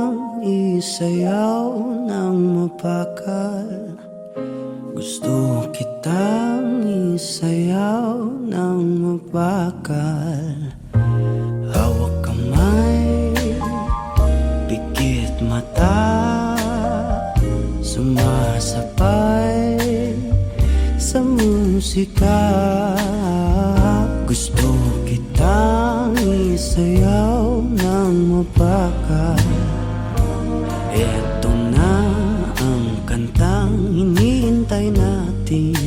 kitang isayaw ng mapakal. Gusto kitang isayaw ng mapakal. Hawak kamay, pikit mata, sumasabay sa musika. Gusto kitang isayaw ng mapakal. Eto na ang kantang hinihintay natin.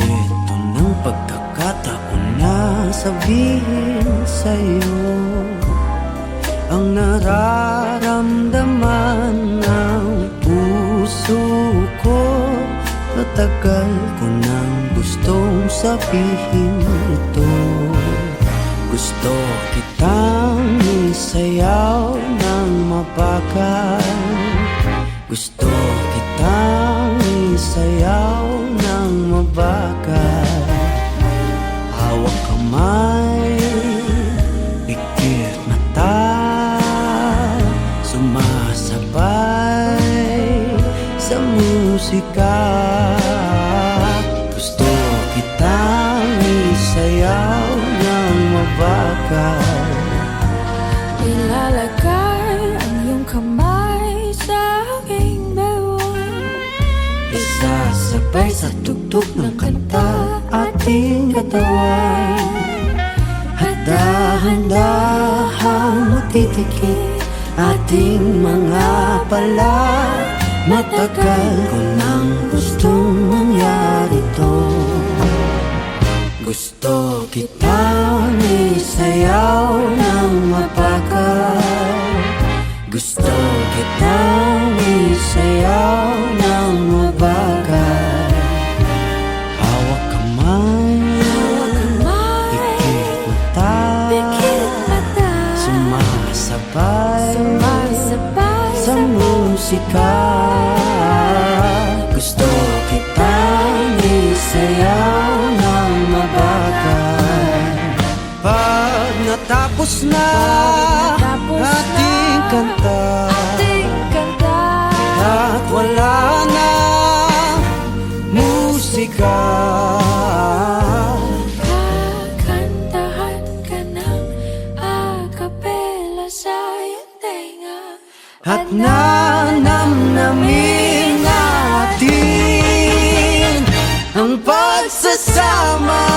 Eto ng pagkakataon na sabihin sa'yo ang nararamdaman ng puso ko. Matagal ko nang gustong sabihin ito. Gusto kitang isayaw ng mapakal. Gusto kitang isayaw ng mapakal. Hawak kamay, pikit mata, sumasabay sa musika. Gusto kitang isayaw ng mapakal. Ilalagay ang iyong kamay sa aking bewang. Isasabay sa tugtog ng kanta ating katawan. Handa-handahang matitikit ating mga pala. Matagal ko nang gustong mangyari to. Gusto kitang isayaw ng mapakal. Gusto kitang isayaw ng mapakal. Hawak kamay, pikit mata, sumasabay sa musika. Gusto kitang isayaw ng mapakal. Pag natapos na ating kanta, at wala na musika, kakantahan ka ng acapella sa iyong tenga. at nanamnamin natin ang pagsasama.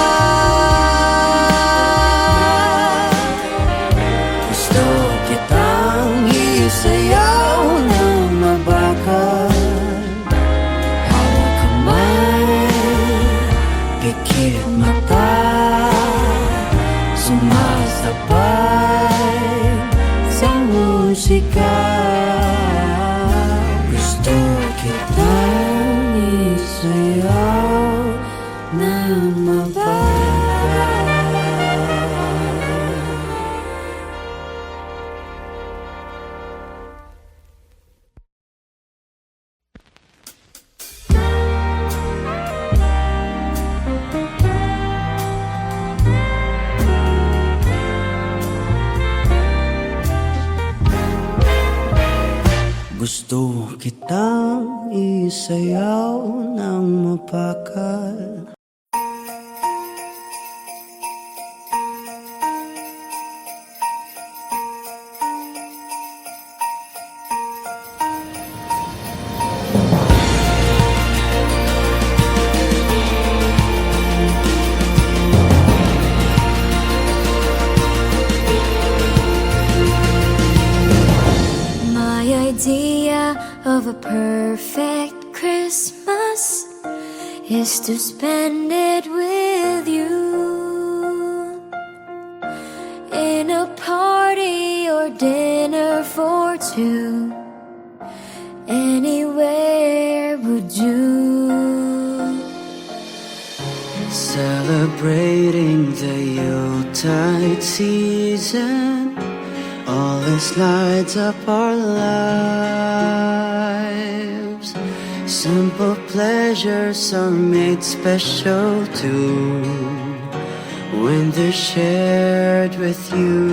Gusto kitang isayaw ng mabakal. Hawak kamay, pikit mata, sumasabay sa musika. Gusto kitang isayaw ng mabakal. Gusto kitang isayaw ng mapakal. My idea of a perfect Christmas is to spend it with you, in a party or dinner for two. Anywhere would do. Celebrating the Yuletide season, all this lights up our lives. Simple pleasures are made special too when they're shared with you.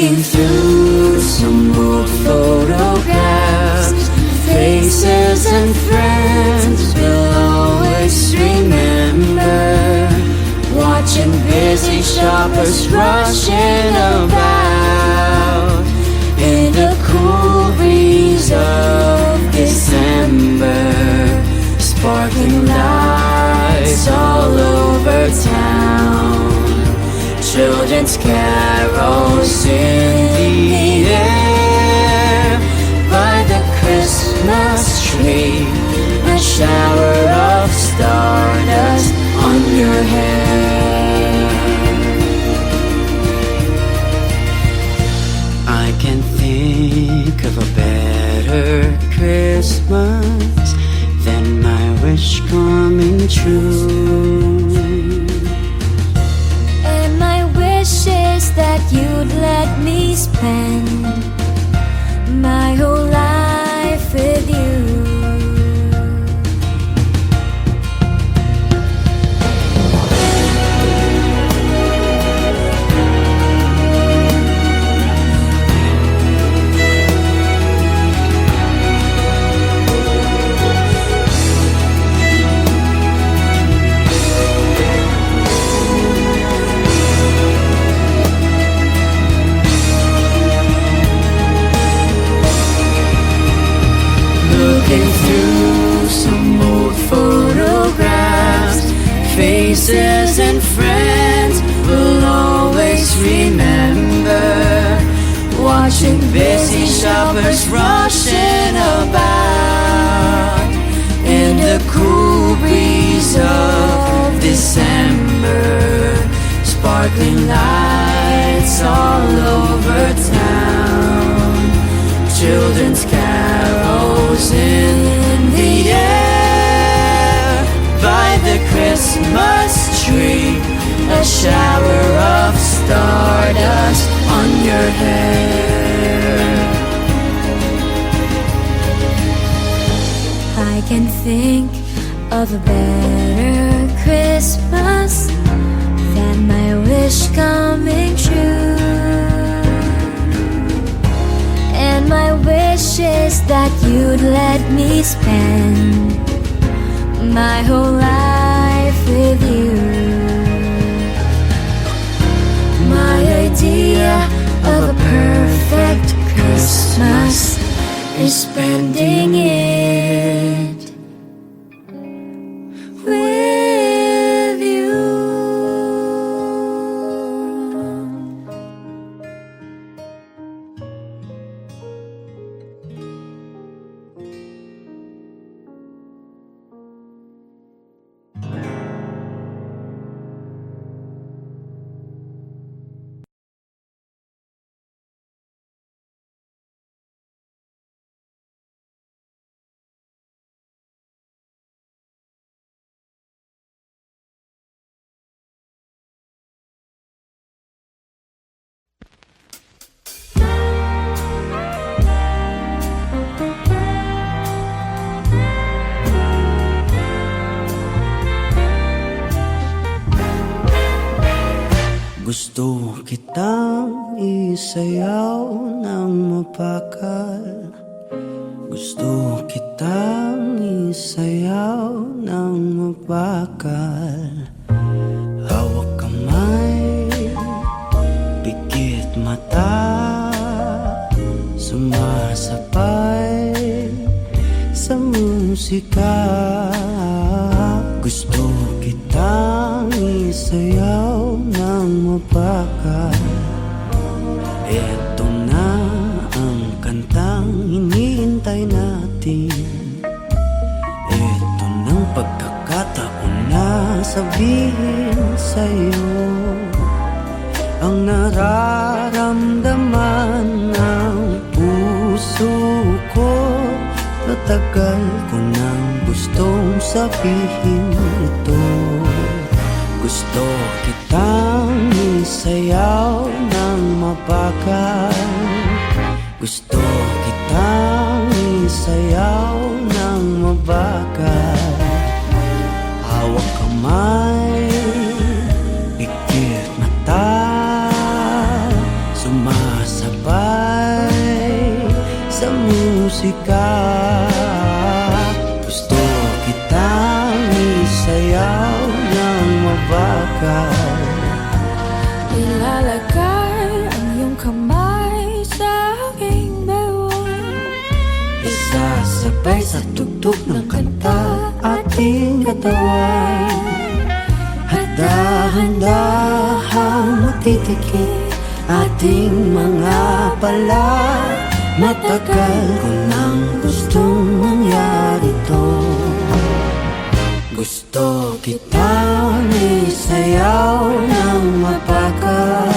Looking through some old photographs, faces and friends we'll always remember. Watching busy shoppers rushing about in the cool breeze of December. Sparkling lights all over town, children's carols in the air. By the Christmas tree, a shower of stardust on your hair. I can't think of a better Christmas than my wish coming true. And my wish is that you'd let me spend my whole life with you. Looking through some old photographs, faces and friends we'll always remember. Watching busy shoppers rushing about in the cool breeze of December. Sparkling lights all over town, children's carols in the air. By the Christmas tree, a shower of stardust on your hair. I can think of a better Christmas than my wish coming true. And my wish is that you'd let me spend my whole life with you. My idea of a perfect Christmas is spending it with you. Gusto kitang isayaw ng mapakal. Gusto kitang isayaw ng mapakal. Hawak kamay, pikit mata, sumasabay sa musika. Gusto kitang isayaw ng mapakal. Eto na ang kantang hinihintay natin. Eto ng pagkakataon na sabihin sa'yo ang nararamdaman ng puso ko. Matagal ko nang gustong sabihin ito. Gusto kitang isayaw ng mabagal. Gusto kitang isayaw ng mabagal. Hawak kamay, pikit mata, sumasabay musika. Gusto kitang isayaw ng mabakal. Ilalagay ang iyong kamay sa aking bewang. Isasabay sa tugtog ng kanta ating katawan. At dahan-dahang matitikip ating mga pala. Matagal ko nang gustong mangyari to. Gusto kitang isayaw ng mapakal.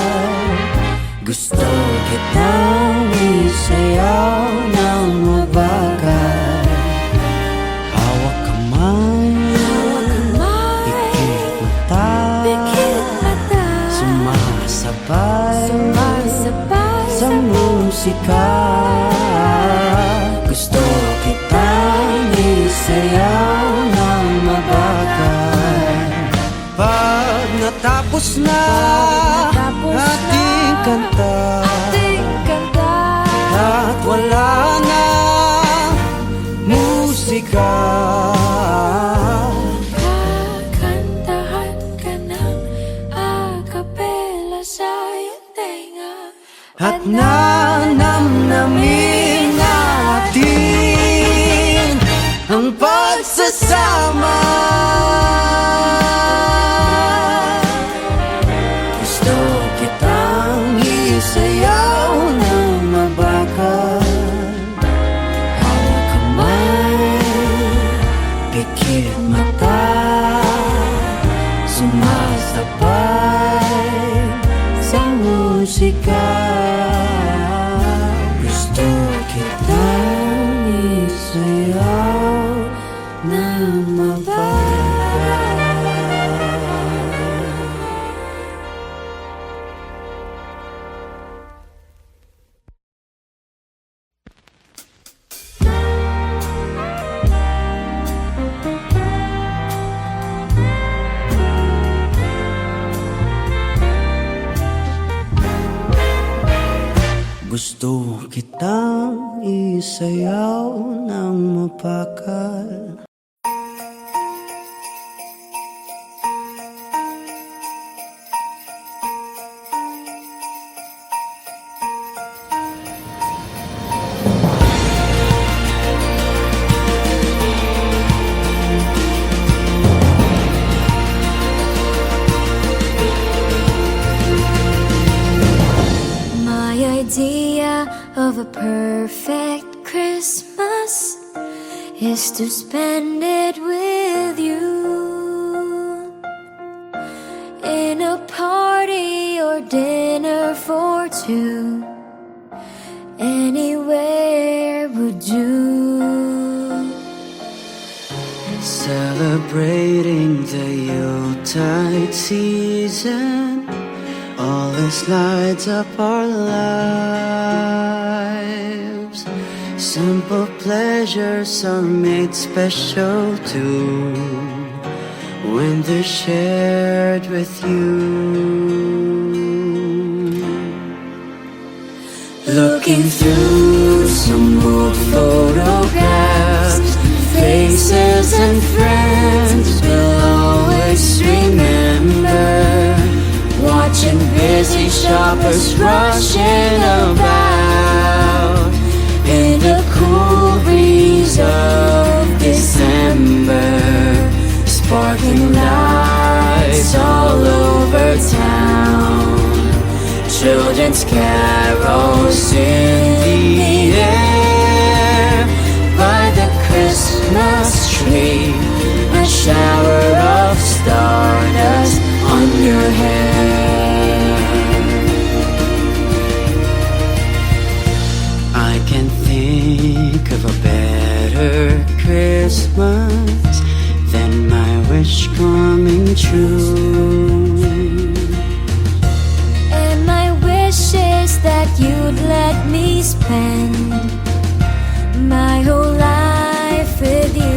Gusto kitang isayaw ng mabakal. Hawak kamay, pikit mata, sumasabay sa musika. Gusto kitang isayaw ng mabakal. Pag natapos na ating kanta, at wala na musika, kakantahan ka ng akapela sa iyong tenga. at nanamnamin natin ang pagsasama. Gusto kitang isayaw ng mabakal. Hawak kamay, pikit mata, sumasabay sa musika. Gusto kitang isayaw ng mabakal. Gusto kitang isayaw ng mapakal. My idea of a perfect Christmas is to spend it with you, in a party or dinner for two. Anywhere would do. Celebrating the Yuletide season, all this lights up our lives. Simple pleasures are made special too when they're shared with you. Looking through some old photographs, faces and friends we'll always remember. Watching busy shoppers rushing about in the cool breeze of December. Sparkling lights all over town, children's carols in the air. By the Christmas tree, a shower of stardust on your hair. I can think of a better Christmas than my wish coming true. And my wish is that you'd let me spend my whole life with you.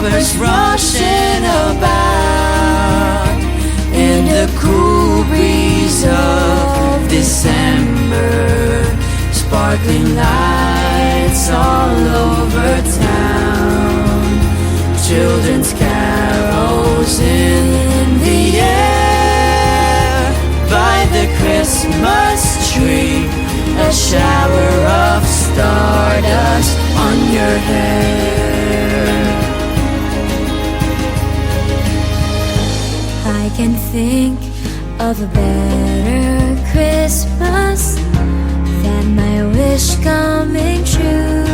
lovers rushing about in the cool breeze of December, sparkling lights all over town, children's carols in the air. By the Christmas tree, a shower of stardust on your hair. I can think of a better Christmas than my wish coming true.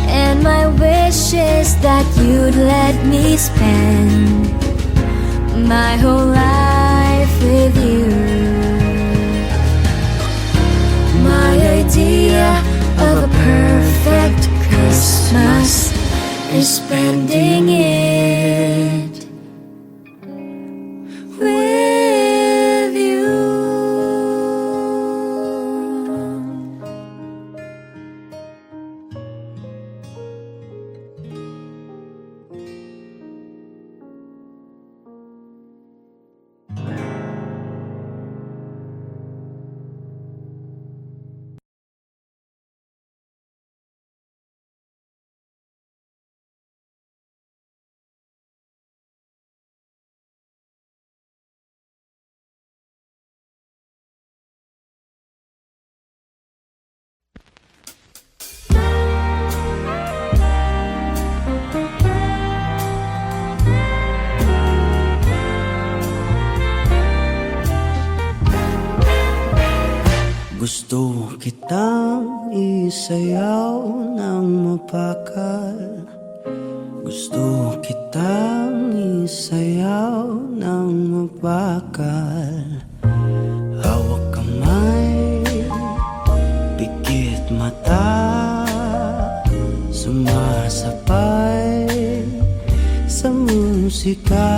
And my wish is that you'd let me spend my whole life with you. My idea of a perfect Christmas is spending it with you. Gusto kitang isayaw ng mapakal, gusto kitang isayaw ng mapakal. Hawak kamay, pikit mata, sumasabay sa musika.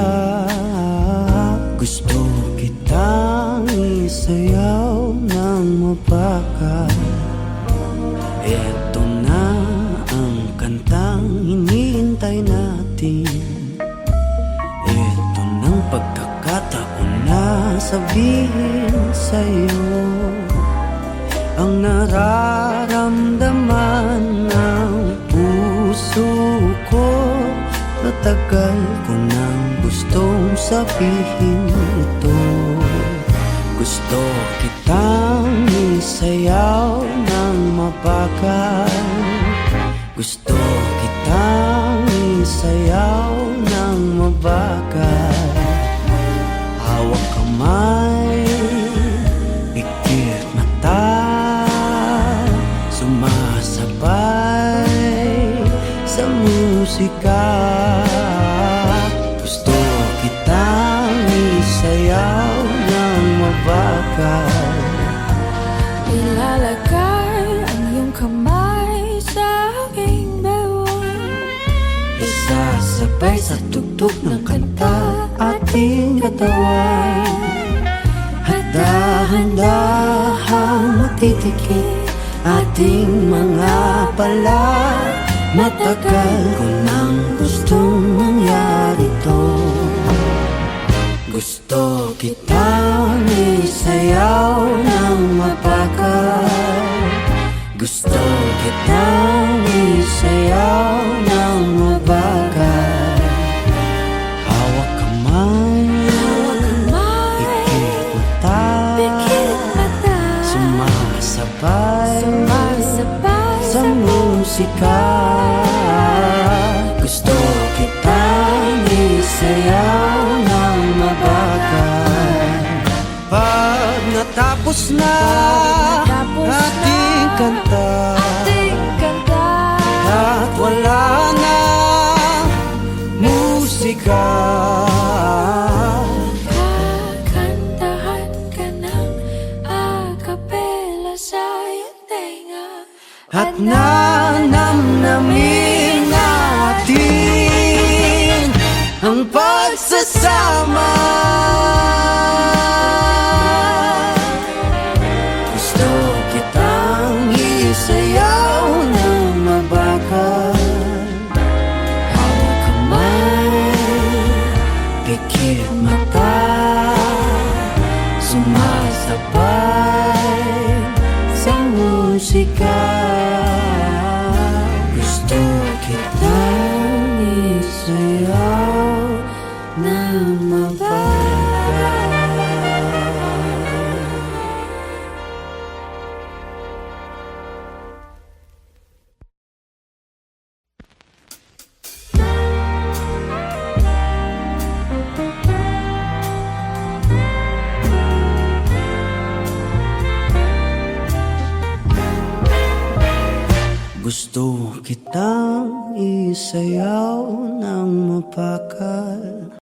Gusto kitang isayaw ng mapakal. Eto na ang kantang hinihintay natin. Eto ng pagkakataon na sabihin sa'yo ang nararamdaman ng puso ko. Matagal ko nang gustong sabihin ito. Gusto kitang isayaw ng mapakal, gusto kitang isayaw ng mabakal. Hawak kamay, pikit mata, sumasabay sa musika. Gusto kitang isayaw ng mabakal. Ilalagay ang iyong kamay sa aking bewang, Isasabay sa tugtog ng kanta ating katawan. At dahan-dahang matitikip ating mga pala. Matagal ko nang gustong mangyari to. Gusto kitang isayaw ng mapakal, gusto kitang isayaw ng mabakal. Hawak kamay, pikit mata, sumasabay sa musika. Gusto kitang isayaw ng mabakal. Pag natapos na ating kanta, at wala na musika, kakantahan ka ng acapella sa iyong tenga. at nanamnamin natin ang pagsasama. Gusto kitang isayaw ng mabakal, musika. Gusto kitang isayaw na mabagal. Gusto kitang isayaw ng mabagal.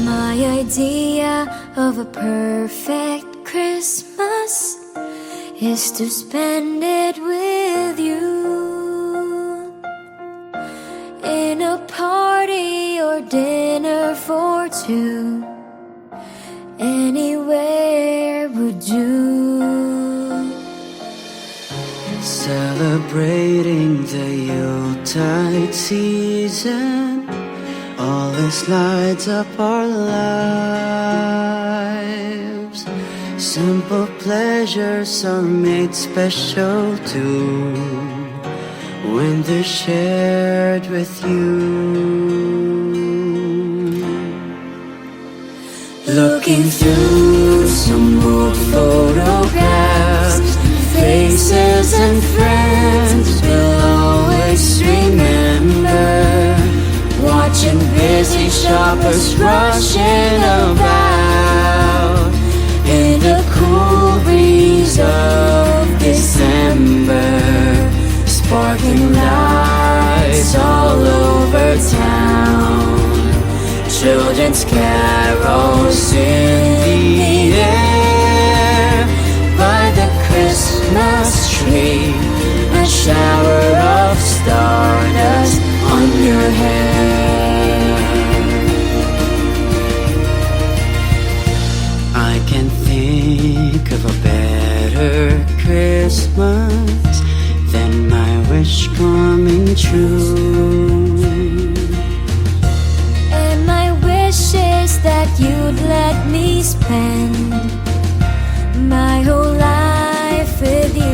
My idea of a perfect Christmas is to spend it with you in a party or dinner for two. Anywhere would do. Celebrating the Yuletide season always lights up our lives. Simple pleasures are made special too when they're shared with you. Looking through some old photographs, faces and friends we'll always remember. Watching busy shoppers rushing about in the cool breeze of December. Sparkling lights all over town, children's carols in the air. By the Christmas tree, a shower of stardust on your hair. I can't think of a better Christmas than my wish coming true. And my wish is that you'd let me spend my whole life with you.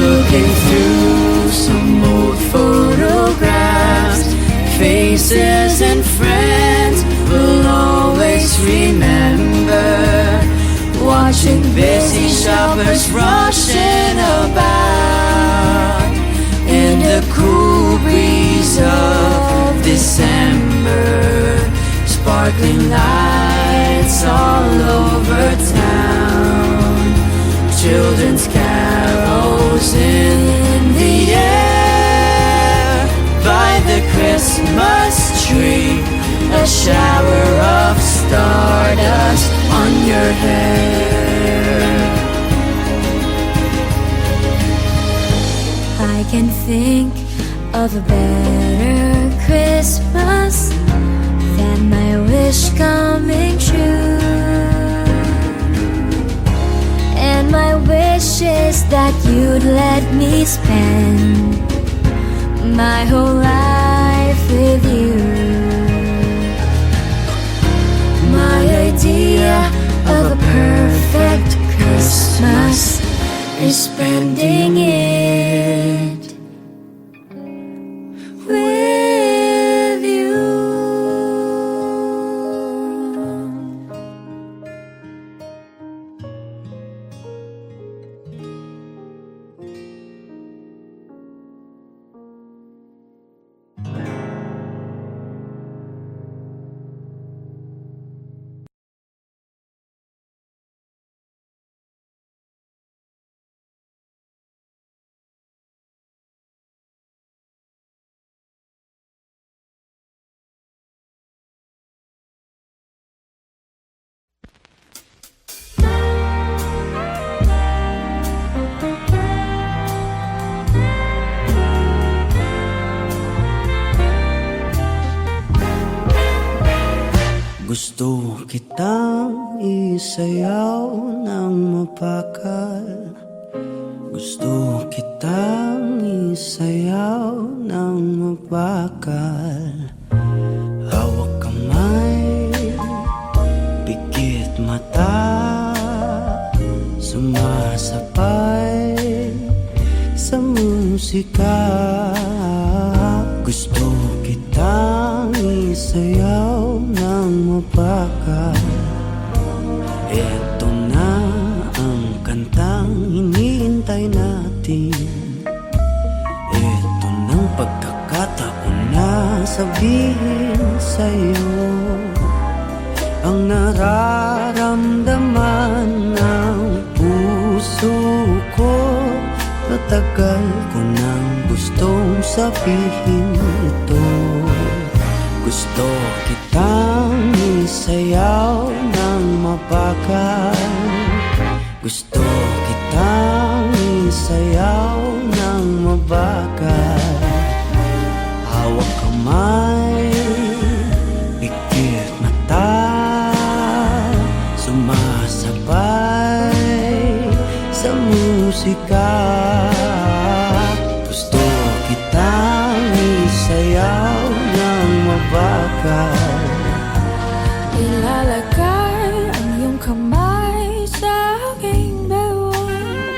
Looking through some old photographs, faces and friends we'll always remember. Watching busy shoppers rushing about in the cool breeze of December. Sparkling lights all over town, children's carols in the air. By the Christmas tree, a shower of stardust on your hair. I can think of a better Christmas than my wish coming true. And my wish is that you'd let me spend my whole life with you. My idea of a perfect Christmas is spending it with you. Gusto kitang isayaw ng mapakal. Gusto kitang isayaw ng mapakal. Hawak kamay, pikit mata, sumasabay sa musika. Gusto kitang isayaw ng mapakal. Eto na ang kantang hinihintay natin. Eto ng pagkakataon na sabihin sa'yo ang nararamdaman ng puso ko. Matagal ko nang gustong sabihin ito. Gusto kitang isayaw ng mabagal. Gusto kitang isayaw ng mabagal. Hawak kamay, pikit mata, sumasabay sa musika. Gusto kitang isayaw ng mabagal. Ilalagay ang iyong kamay sa aking bewang.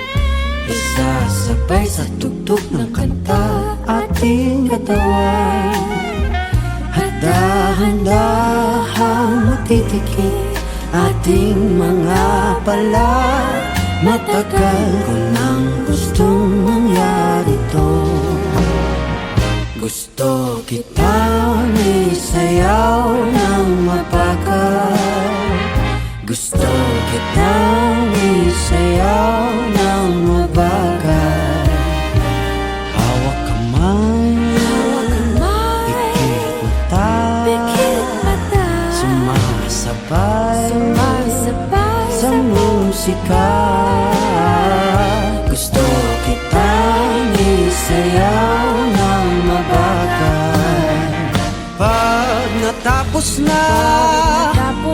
Isasabay sa tugtog ng kanta ating katawan. Handa-handahang matitikip ating mga pala. Matagal ko nang gustong mangyari to. Gusto kitang isayaw ng mabagal. Gusto kitang isayaw ng mabagal. Hawak kamay, pikit mata, sumasabay sa musika. Gusto kitang isayaw ng mabagal. Pag natapos na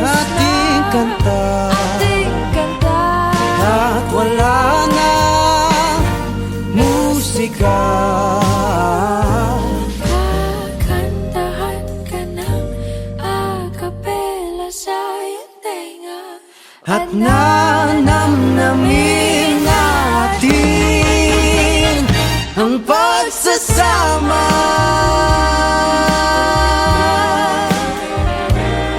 ating kanta, at wala na musika, kakantahan ka ng acapella sa iyong tenga. at nanamnamin natin ang pagsasama.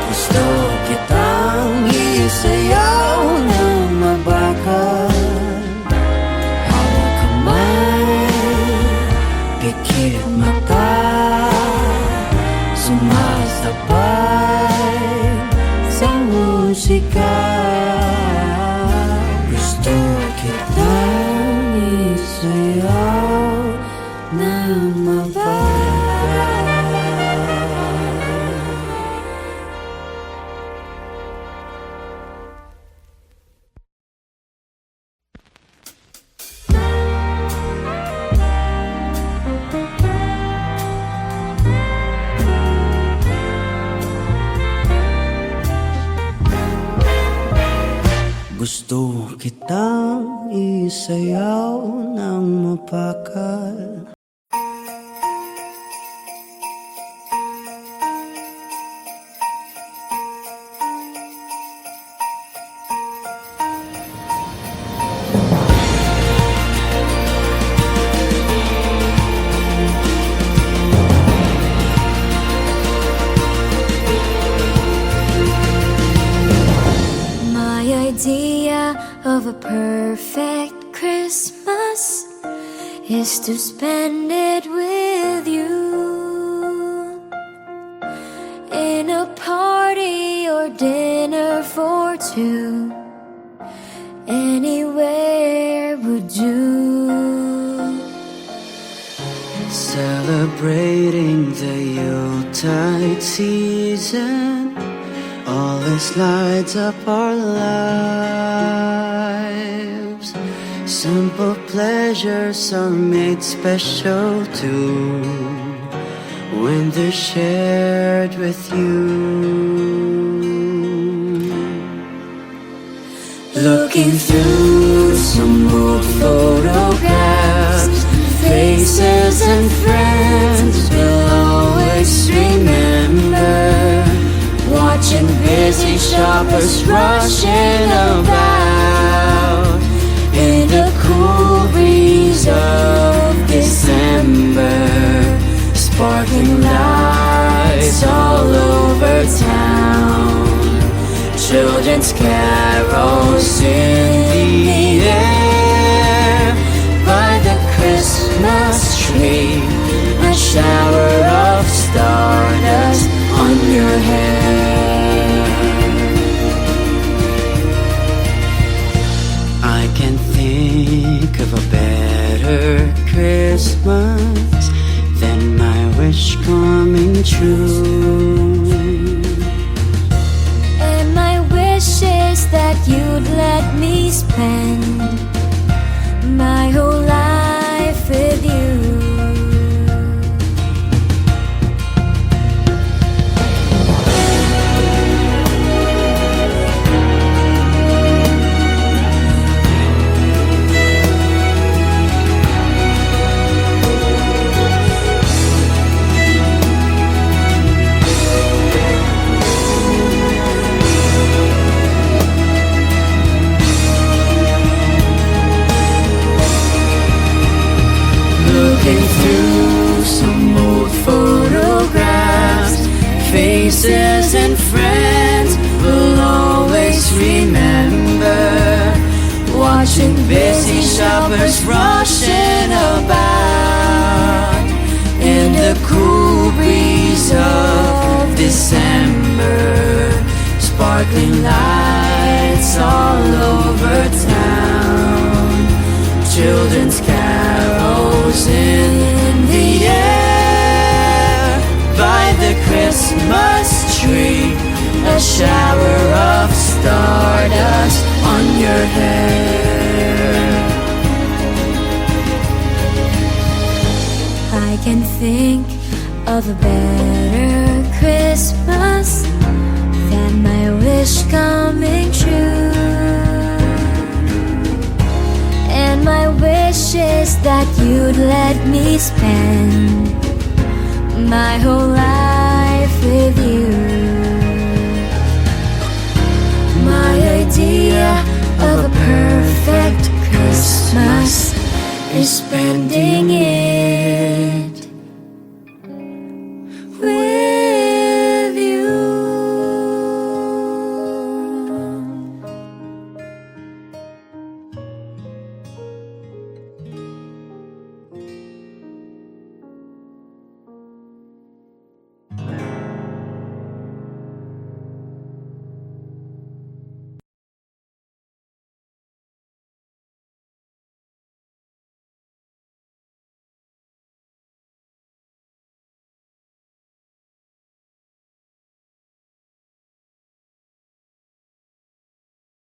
Gusto kitang isayaw ng mabagal. Hawak kamay, pikit mata, sumasabay sa musika. Gusto kitang isayaw ng mabagal. Gusto kitang isayaw ng mapakal. My idea of a perfect Christmas is to spend it with you, in a party or dinner for two. Anywhere would do. Celebrating the Yuletide season, all this lights up our lives. Simple pleasures are made special too when they're shared with you. Looking through some old photographs, faces and friends we'll always remember. Watching busy shoppers rushing about in the cool breeze of December. Sparkling lights all over town, children's carols in the air. By the Christmas tree, a shower of stardust on your hair. I can think of a better Christmas than my wish coming true. And my wish is that you'd let me spend my whole life with you. Looking through some old photographs, faces and friends we'll always remember. Watching busy shoppers rushing about in the cool breeze of December. Sparkling lights all over town, children's carols in the air. By the Christmas tree, a shower of stardust on your hair. I can think of a better Christmas than my wish coming true. And my wish is that you'd let me spend my whole life with you. My idea of a perfect Christmas is spending it